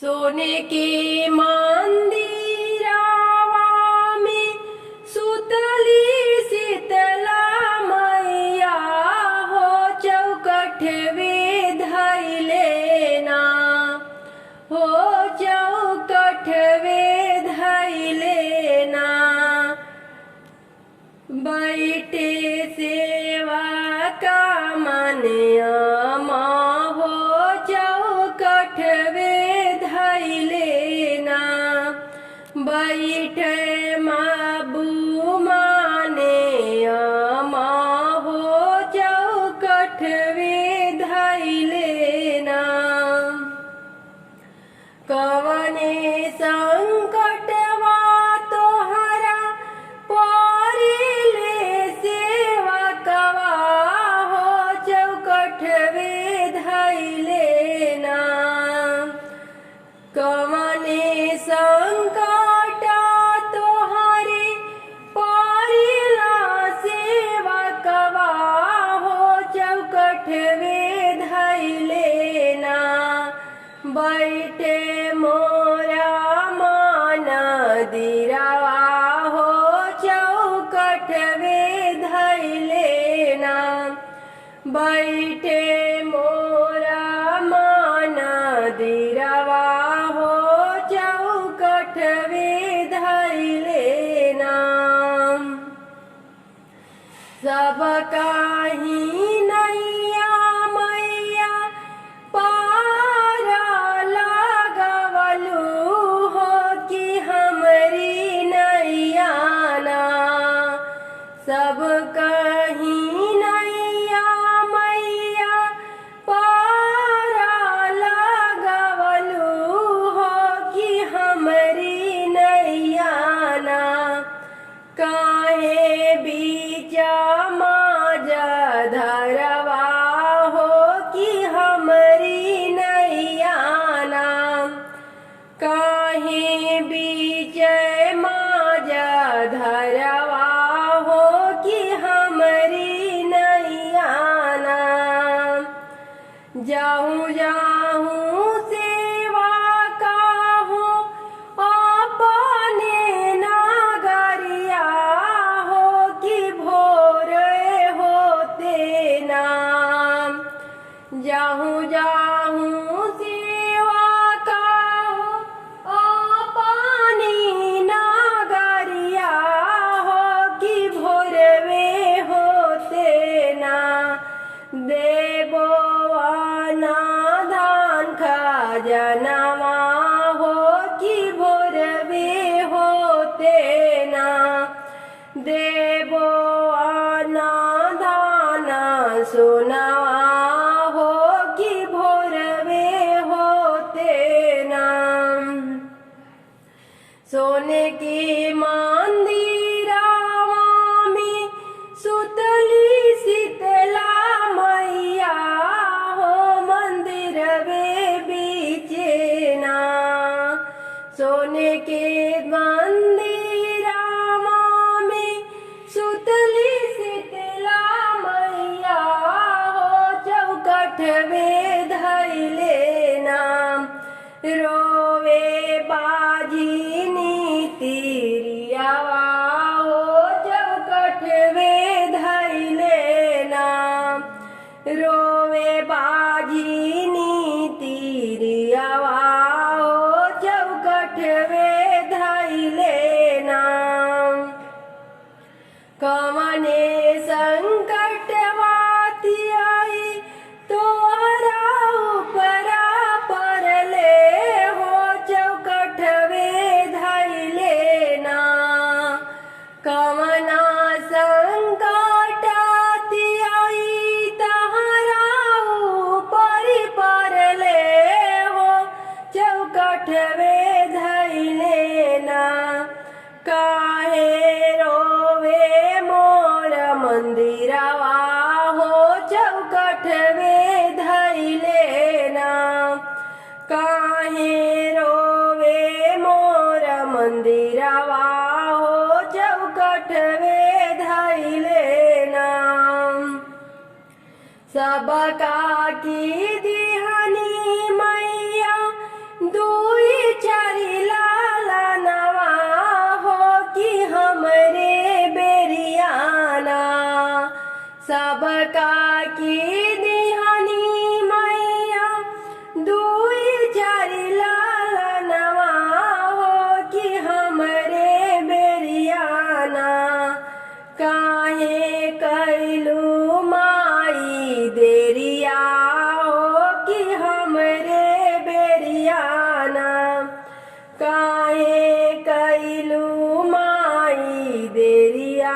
सोने के मंदिरावा में सुतली शीतला मैया हो चौकठ वे धैले ना हो चौकठ वे धैले ना बैठे सेवा का मनिया हो चौकठ वे धैले ना बैठे माबू माने हो चौकठ वे धैले ना कवने संकटवा तोहरा परिले सेवा कवा हो चौकठ वे धैले ना कवने संकट तोहरे परिला सेवा कवा हो चौकठ वे धैले ना बैठे मोरा मन दिरावा हो चौकठ वे धैले ना बैठे मोरा मन दिरावा हो चौकठ वे धैले ना सब काही नैया मैया पारा लगवलू हो कि हमरी नैया ना सब कहीं नैया मैया पारा लगवलू हो कि हमरी नैया ना काहे बीच माजा धरवा हो कि हमरी नैया ना काहे बीच माजा धरवा हो कि हमरी नैया ना जाऊं जाऊं सेवा काहूँ अपने नागरिया हो कि भोर होते ना जाऊं जाऊं सेवा काहूँ अपनी नागरिया हो कि भोर वे होते ना देवो अनादान खजनवा हो कि भोर वे होते ना देवो अनादान सोनवा हो कि भोर वे होते ना सोने के मंदिरावा में सुतली शीतला मैया हो मंदिर वे बीचे ना सोने के मंदिरावा में सुतली शीतला मैया हो चौकठ वे धैले ना रोवे बाजिनी तिरियावा हो चौकठ वे धैले ना रोवे बाजिनी तिरियावा हो चौकठ वे धैले ना कवने संकटवाती आई तोहरा उपरा परले हो चौकठ वे धैले ना कवना संकटाती आई तहरा ऊपर परले हो चौकठ वे धैले ना काहे रोवे मोर मंदिरावा हो चौकठ वे धैले ना काहे रोवे मोर मंदिरावा हो चौकठ वे धैले ना सबका की दिहनी मैया दूर काहे कैलू माई देरिया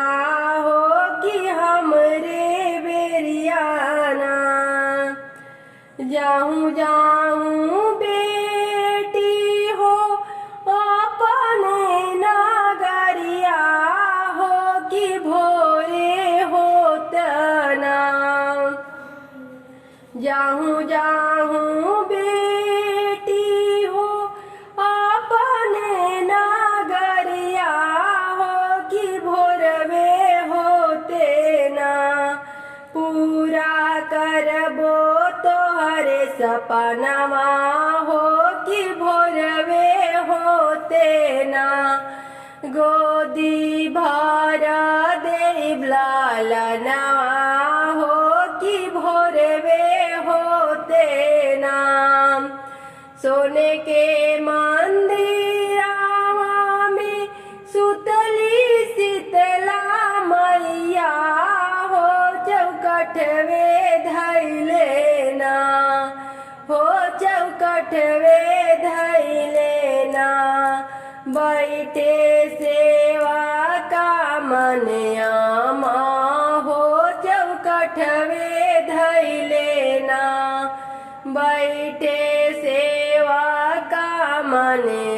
हो कि हमरे बेरियाना। जाहूँ जाहूँ बेटी हो अपने नगरिया हो कि भोरे होतना। जाहूँ जाहूँ बेटी हो अपने नगरिया हो कि भोरवे होते ना। पूरा करबो तोहरे सपनवा हो कि भोरवे होते ना। गोदी भर देव लालनवा हो कि भोरवे होते ना। सोने के मंदिरावा में सुतली शीतला मैया हो चौकठवे धैले ना। हो चौकठवे धैले ना। बैठे सेवा का मनयामा हो चौकठवे धैले ना। बैठे सेवा का मने